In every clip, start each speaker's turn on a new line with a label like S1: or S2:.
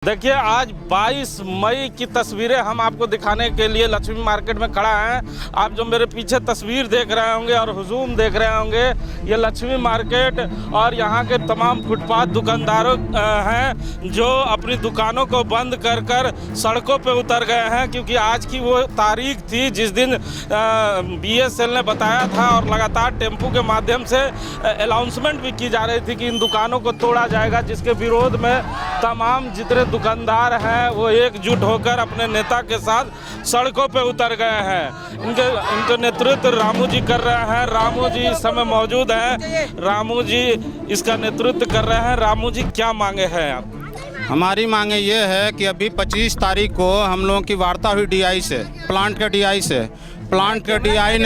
S1: देखिए आज 22 मई की तस्वीरें हम आपको दिखाने के लिए लक्ष्मी मार्केट में खड़ा हैं। आप जो मेरे पीछे तस्वीर देख रहे होंगे और हुजूम देख रहे होंगे, ये लक्ष्मी मार्केट और यहाँ के तमाम फुटपाथ दुकानदारों हैं जो अपनी दुकानों को बंद कर कर सड़कों पे उतर गए हैं, क्योंकि आज की वो तारीख थी जिस दिन BSL ने बताया था और लगातार टेम्पो के माध्यम से अनाउंसमेंट भी की जा रही थी कि इन दुकानों को तोड़ा जाएगा, जिसके विरोध में तमाम जितने दुकानदार हैं वो एकजुट होकर अपने नेता के साथ सड़कों पे उतर गए हैं। इनके नेतृत्व रामू जी कर रहे हैं। रामू जी इस समय मौजूद हैं। रामू जी इसका नेतृत्व कर रहे हैं। रामू जी क्या मांगे हैं आप?
S2: हमारी मांगे ये है कि अभी 25 तारीख को हम लोगों की वार्ता हुई DI से, प्लांट के DI से। प्लांट के DI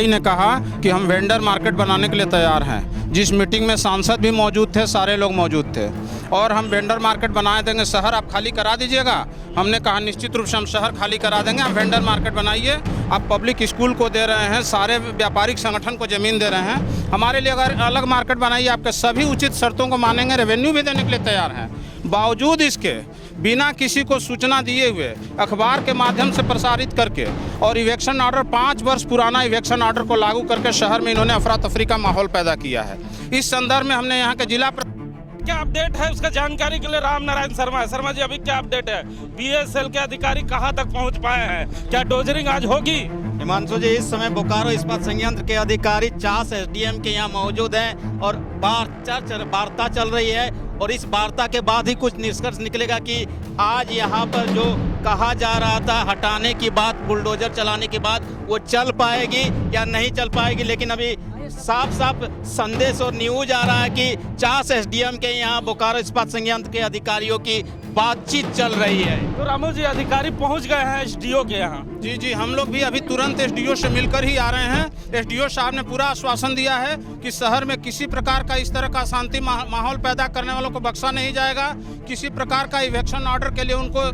S2: ने कहा कि हम वेंडर मार्केट बनाने के लिए तैयार हैं। जिस मीटिंग में सांसद भी मौजूद थे, सारे लोग मौजूद थे, और हम वेंडर मार्केट बनाए देंगे। शहर आप खाली करा दीजिएगा। हमने कहा निश्चित रूप से हम शहर खाली करा देंगे, आप वेंडर मार्केट बनाइए। आप पब्लिक स्कूल को दे रहे हैं, सारे व्यापारिक संगठन को ज़मीन दे रहे हैं, हमारे लिए अगर अलग मार्केट बनाइए। आपके सभी उचित शर्तों को मानेंगे, रेवेन्यू भी देने के लिए तैयार हैं। बावजूद इसके बिना किसी को सूचना दिए हुए अखबार के माध्यम से प्रसारित करके और इवेक्शन ऑर्डर 5 वर्ष पुराना इवेक्शन ऑर्डर को लागू करके शहर में इन्होंने अफरा तफरी का माहौल पैदा किया है। इस संदर्भ में हमने यहाँ के जिला
S1: क्या अपडेट है उसका जानकारी के लिए राम नारायण शर्मा है। शर्मा जी, अभी क्या अपडेट है? BSL के अधिकारी कहां तक पहुंच पाए हैं? क्या डोजरिंग आज होगी?
S3: हिमांशु जी, इस समय बोकारो इस्पात संयंत्र के अधिकारी 50 SDM के यहाँ मौजूद हैं और वार्ता चल रही है, और इस वार्ता के बाद ही कुछ निष्कर्ष निकलेगा कि आज यहाँ पर जो कहा जा रहा था हटाने की बात, बुलडोजर चलाने की बात, वो चल पाएगी या नहीं चल पाएगी। लेकिन अभी साफ साफ संदेश और न्यूज आ रहा है कि 50 SDM के यहाँ बोकारो इस्पात संयंत्र के अधिकारियों की बातचीत चल रही है।
S1: तो रामू जी, अधिकारी पहुंच गए हैं SDO के यहाँ?
S2: जी, हम लोग भी अभी तुरंत SDO से मिलकर ही आ रहे हैं। SDO साहब ने पूरा आश्वासन दिया है कि शहर में किसी प्रकार का इस तरह का शांति माहौल पैदा करने वालों को बख्शा नहीं जाएगा। किसी प्रकार का इवेक्शन ऑर्डर के लिए उनको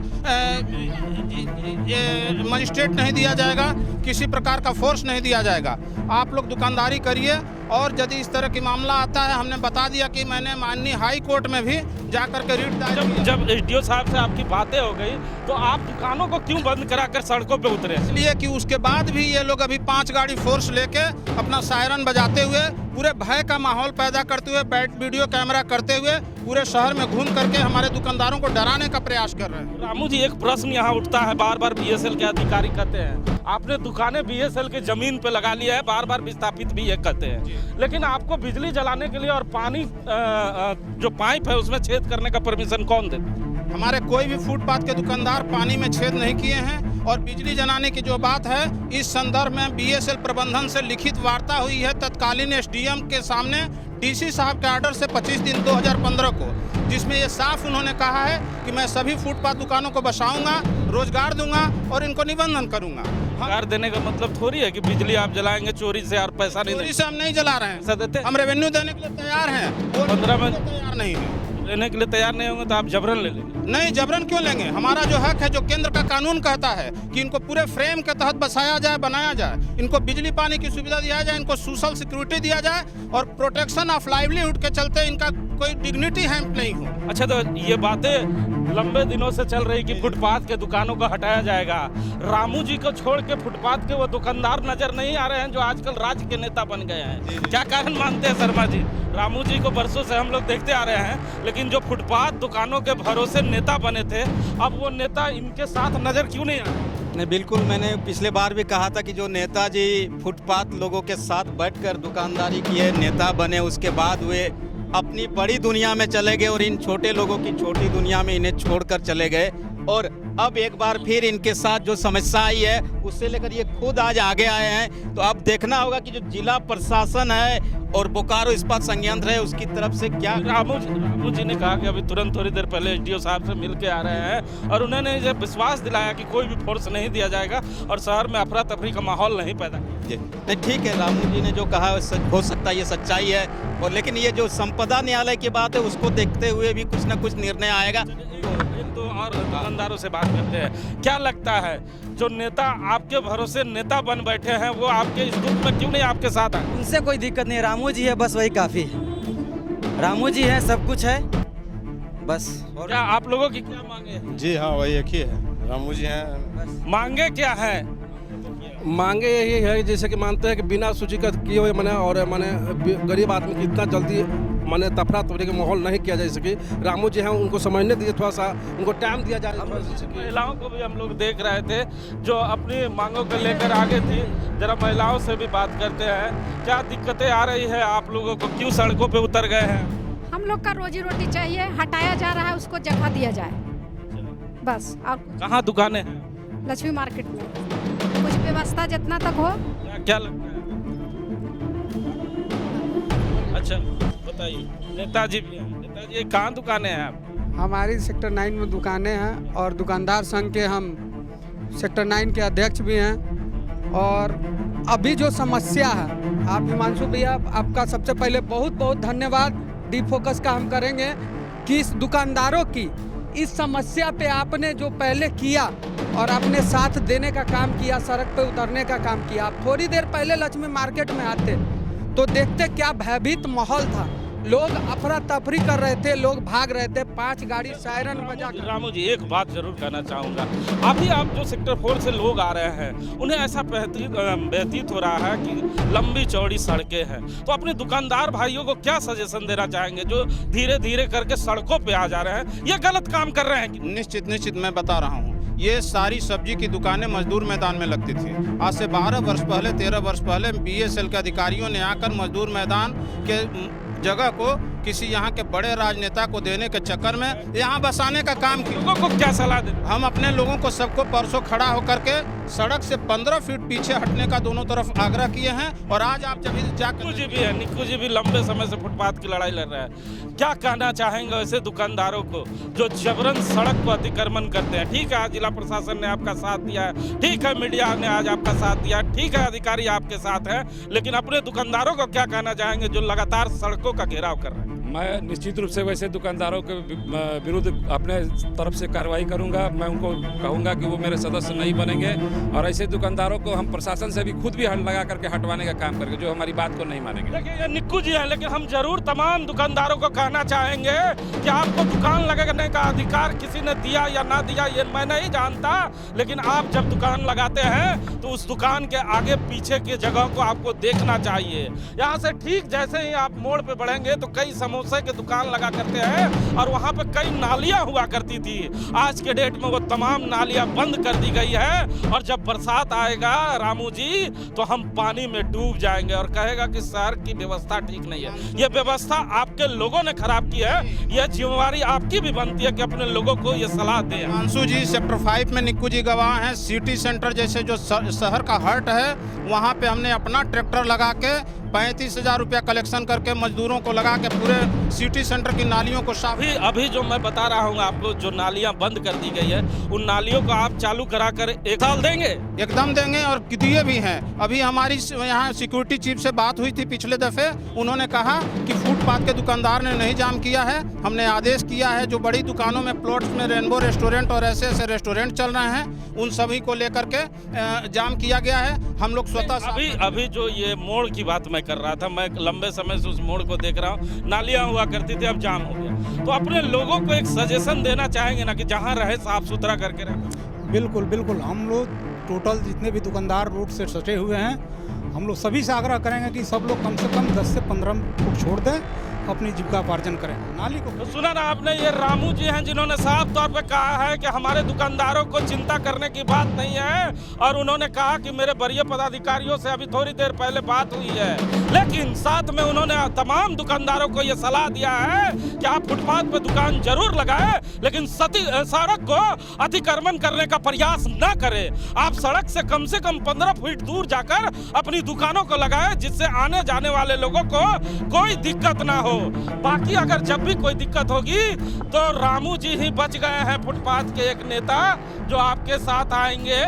S2: मजिस्ट्रेट नहीं दिया जाएगा, किसी प्रकार का फोर्स नहीं दिया जाएगा। आप लोग दुकानदारी करिए, और यदि इस तरह की मामला आता है, हमने बता दिया कि मैंने माननीय हाई कोर्ट में भी जाकर के रिट दायर किया।
S1: जब SDO साहब से आपकी बातें हो गई तो आप दुकानों को क्यों बंद कराकर सड़कों पे उतरे?
S2: इसलिए कि उसके बाद भी ये लोग अभी 5 गाड़ी फोर्स लेके अपना सायरन बजाते हुए, पूरे भय का माहौल पैदा करते हुए, वीडियो कैमरा करते हुए पूरे शहर में घूम करके हमारे दुकानदारों को डराने का प्रयास कर रहे हैं।
S1: रामू जी, एक प्रश्न यहाँ उठता है, बार बार BSL के अधिकारी कहते हैं आपने दुकानें BSL के जमीन पे लगा लिया है, बार बार विस्थापित भी ये कहते हैं, लेकिन आपको बिजली जलाने के लिए और पानी जो पाइप है उसमें छेद करने का परमिशन कौन देता?
S2: हमारे कोई भी फुटपाथ के दुकानदार पानी में छेद नहीं किए हैं। और बिजली जलाने की जो बात है, इस संदर्भ में BSL प्रबंधन से लिखित वार्ता हुई है तत्कालीन SDM के सामने DC साहब के ऑर्डर से 25 दिन 2015 को, जिसमें ये साफ उन्होंने कहा है कि मैं सभी फुटपाथ दुकानों को बसाऊंगा, रोजगार दूंगा और इनको निबंधन करूंगा।
S1: रोजगार देने का मतलब थोड़ी है कि बिजली आप जलाएंगे चोरी से और पैसा नहीं
S2: चोरी से हम नहीं जला रहे हैं,
S1: देते,
S2: हम रेवेन्यू देने के लिए तैयार हैं।
S1: 15 में
S2: तैयार नहीं है,
S1: लेने के लिए तैयार नहीं होंगे तो आप जबरन ले लेंगे?
S2: नहीं, जबरन क्यों लेंगे? हमारा जो हक है, जो केंद्र का कानून कहता है कि इनको पूरे फ्रेम के तहत बसाया जाए, बनाया जाए, इनको बिजली पानी की सुविधा दिया जाए, इनको सोशल सिक्योरिटी दिया जाए, और प्रोटेक्शन ऑफ लाइवलीहुड के चलते इनका कोई डिग्निटी हैम्प नहीं हो।
S1: अच्छा, तो ये बातें लंबे दिनों से चल रही कि फुटपाथ के दुकानों को हटाया जाएगा। रामू जी को छोड़ के फुटपाथ के वो दुकानदार नजर नहीं आ रहे हैं जो आजकल राज्य के नेता बन गए हैं? क्या कारण मानते हैं शर्मा जी? रामू जी को बरसों से हम लोग देखते आ रहे हैं, लेकिन जो फुटपाथ दुकानों के भरोसे नेता बने थे, अब वो नेता इनके साथ नजर क्यों नहीं आ रहे?
S3: नहीं, बिल्कुल, मैंने पिछले बार भी कहा था कि जो नेताजी फुटपाथ लोगों के साथ बैठकर दुकानदारी किए, नेता बने, उसके बाद वे अपनी बड़ी दुनिया में चले गए और इन छोटे लोगों की छोटी दुनिया में इन्हें छोड़कर चले गए। और अब एक बार फिर इनके साथ जो समस्या आई है उससे लेकर ये खुद आज आगे आए हैं। तो अब देखना होगा कि जो जिला प्रशासन है और बोकारो इस्पात संयंत्र है उसकी तरफ से क्या।
S1: रामू जी ने कहा कि अभी तुरंत थोड़ी देर पहले SDO साहब से मिल के आ रहे हैं और उन्होंने ये विश्वास दिलाया कि कोई भी फोर्स नहीं दिया जाएगा और शहर में अफरा तफरी का माहौल नहीं पैदा
S3: जी। नहीं, ठीक है, रामू जी ने जो कहा है हो सकता है ये सच्चाई है, और लेकिन ये जो संपदा न्यायालय की बात है उसको देखते हुए भी कुछ ना कुछ निर्णय आएगा।
S1: तो और दुकानदारों से बात करते हैं, क्या लगता है जो नेता आपके भरोसे नेता बन बैठे हैं वो आपके इस दुख में क्यों नहीं आपके साथ आए?
S4: उनसे कोई दिक्कत नहीं, रामू जी है बस, वही काफ़ी है। रामू जी है, सब कुछ है, बस। और
S1: क्या आप लोगों की क्या मांगे हैं?
S5: जी हाँ, वही एक ही है, रामू जी हैं।
S1: मांगे क्या है?
S6: मांगे यही है जैसे कि मानते हैं कि बिना सूचीकृत किए हुए माने और माने गरीब आदमी की इतना जल्दी माने तफरा तफरी का माहौल नहीं किया जा सके। रामू जी हैं उनको समझने दीजिए, थोड़ा सा उनको टाइम दिया जाए।
S1: महिलाओं को भी हम लोग देख रहे थे जो अपनी मांगों को लेकर आगे थी। जरा महिलाओं से भी बात करते हैं, क्या दिक्कतें आ रही है आप लोगों को, क्यों सड़कों पे उतर गए हैं?
S7: हम लोग का रोजी रोटी चाहिए, हटाया जा रहा है, उसको जगह दिया जाए बस। और
S1: कहाँ दुकानें हैं?
S7: लक्ष्मी मार्केट में कुछ व्यवस्था जितना तक हो।
S1: क्या लगता है? अच्छा बताइए। नेताजी भी हैं। नेताजी कहाँ दुकानें हैं आप?
S8: हमारी सेक्टर 9 में दुकानें हैं और दुकानदार संघ के हम सेक्टर 9 के अध्यक्ष भी हैं। और अभी जो समस्या है, आप हिमांशु भैया आपका सबसे पहले बहुत बहुत धन्यवाद। डी फोकस का हम करेंगे कि इस दुकानदारों की इस समस्या पे आपने जो पहले किया और आपने साथ देने का काम किया, सड़क पे उतरने का काम किया। आप थोड़ी देर पहले लक्ष्मी मार्केट में आते तो देखते क्या भयभीत माहौल था, लोग अफरा तफरी कर रहे थे, लोग भाग रहे थे, 5 गाड़ी सायरन बजा कर।
S1: रामू जी एक बात जरूर कहना चाहूँगा, अभी आप जो सेक्टर 4 से लोग आ रहे हैं उन्हें ऐसा व्यतीत हो रहा है कि लंबी चौड़ी सड़कें हैं, तो अपने दुकानदार भाइयों को क्या सजेशन देना चाहेंगे जो धीरे धीरे करके सड़कों पे आ जा रहे हैं? ये गलत काम कर रहे हैं?
S2: निश्चित मैं बता रहा हूँ, ये सारी सब्जी की दुकानें मजदूर मैदान में लगती थी। आज से 12 वर्ष पहले 13 वर्ष पहले BSL के अधिकारियों ने आकर मजदूर मैदान के जगह को किसी यहाँ के बड़े राजनेता को देने के चक्कर में यहाँ बसाने का काम किया।
S1: लोगों को क्या सलाह दें?
S2: हम अपने लोगों को सबको परसों खड़ा होकर के सड़क से 15 फीट पीछे हटने का दोनों तरफ आग्रह किए हैं। और आज आप जब
S1: निक्कू जी भी है, निक्कू जी भी लंबे समय से फुटपाथ की लड़ाई लड़ रहे हैं। क्या कहना चाहेंगे ऐसे दुकानदारों को जो जबरन सड़क को अतिक्रमण करते हैं? ठीक है, आज जिला प्रशासन ने आपका साथ दिया है, ठीक है मीडिया ने आज आपका साथ दिया, ठीक है अधिकारी आपके साथ हैं, लेकिन अपने दुकानदारों को क्या कहना चाहेंगे जो लगातार सड़कों का घेराव कर रहे हैं?
S9: मैं निश्चित रूप से वैसे दुकानदारों के विरुद्ध अपने तरफ से कार्रवाई करूंगा। मैं उनको कहूंगा कि वो मेरे सदस्य नहीं बनेंगे और ऐसे दुकानदारों को हम प्रशासन से भी खुद भी हल लगा करके हटवाने का काम करेंगे जो हमारी बात को नहीं मानेंगे।
S1: देखिए ये निक्कू जी हैं, लेकिन हम जरूर तमाम दुकानदारों को कहना चाहेंगे कि आपको दुकान लगाने का अधिकार किसी ने दिया या ना दिया ये मैं नहीं जानता, लेकिन आप जब दुकान लगाते हैं तो उस दुकान के आगे पीछे की जगह को आपको देखना चाहिए। यहाँ से ठीक जैसे ही आप मोड़ पे बढ़ेंगे तो कई समोसे की दुकान लगा करते हैं और वहाँ पे कई नालियाँ हुआ करती थी। आज के डेट में वो तमाम नालियाँ बंद कर दी गई है और जब बरसात आएगा रामू जी तो हम पानी में डूब जाएंगे और कहेगा कि शहर की व्यवस्था ठीक नहीं है। ये व्यवस्था आपके लोगों ने खराब की है, यह जिम्मेवारी आपकी भी बनती है कि अपने लोगों को ये सलाह दें।
S2: हिमांशु जी सेक्टर 5 में निक्कू जी गवाह हैं। सिटी सेंटर जैसे जो शहर का हार्ट है वहाँ पे हमने अपना ट्रैक्टर लगा के 35,000 रुपया कलेक्शन करके मजदूरों को लगा के पूरे सिटी सेंटर की नालियों को साफ।
S1: अभी जो मैं बता रहा हूँ आपको, जो नालियाँ बंद कर दी गई है उन नालियों को आप चालू करा कर 1 साल देंगे?
S2: एकदम देंगे और दिए भी हैं। अभी हमारी यहाँ सिक्योरिटी चीफ से बात हुई थी पिछले दफे, उन्होंने कहा कि फुटपाथ के दुकानदार ने नहीं जाम किया है। हमने आदेश किया है जो बड़ी दुकानों में प्लॉट्स में रेनबो रेस्टोरेंट और ऐसे ऐसे रेस्टोरेंट चल रहे हैं उन सभी को लेकर के जाम किया गया है। हम लोग स्वतः
S1: अभी जो ये मोड़ की बात मैं कर रहा था, मैं लंबे समय से उस मोड़ को देख रहा हूँ, नालियाँ हुआ करती थी अब जाम हो गया। तो अपने लोगों को एक सजेशन देना चाहेंगे ना कि जहाँ रहे साफ सुथरा करके रहे?
S10: बिल्कुल हम लोग टोटल जितने भी दुकानदार रोड से सटे हुए हैं हम लोग सभी से आग्रह करेंगे कि सब लोग कम से कम 10 से 15 फुट छोड़ दें, अपनी जीविकापार्जन करें नाली को।
S1: तो सुना ना आपने, ये रामू जी हैं जिन्होंने साफ तौर पे कहा है कि हमारे दुकानदारों को चिंता करने की बात नहीं है और उन्होंने कहा कि मेरे वरीय पदाधिकारियों से अभी थोड़ी देर पहले बात हुई है, लेकिन साथ में उन्होंने तमाम दुकानदारों को ये सलाह दिया है कि आप फुटपाथ पे दुकान जरूर लगाए लेकिन सड़क को अतिक्रमण करने का प्रयास न करें। आप सड़क से कम 15 फीट दूर जाकर अपनी दुकानों को लगाए जिससे आने जाने वाले लोगों को कोई दिक्कत ना हो। बाकी अगर जब भी कोई दिक्कत होगी तो रामू जी ही बच गए हैं, फुटपाथ के एक नेता जो आपके साथ आएंगे।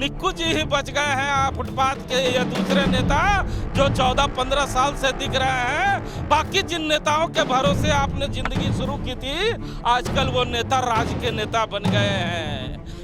S1: निक्कू जी ही बच गए हैं फुटपाथ के ये दूसरे नेता जो 14-15 साल से दिख रहे हैं। बाकी जिन नेताओं के भरोसे आपने जिंदगी शुरू की थी आजकल वो नेता राज के नेता बन गए हैं।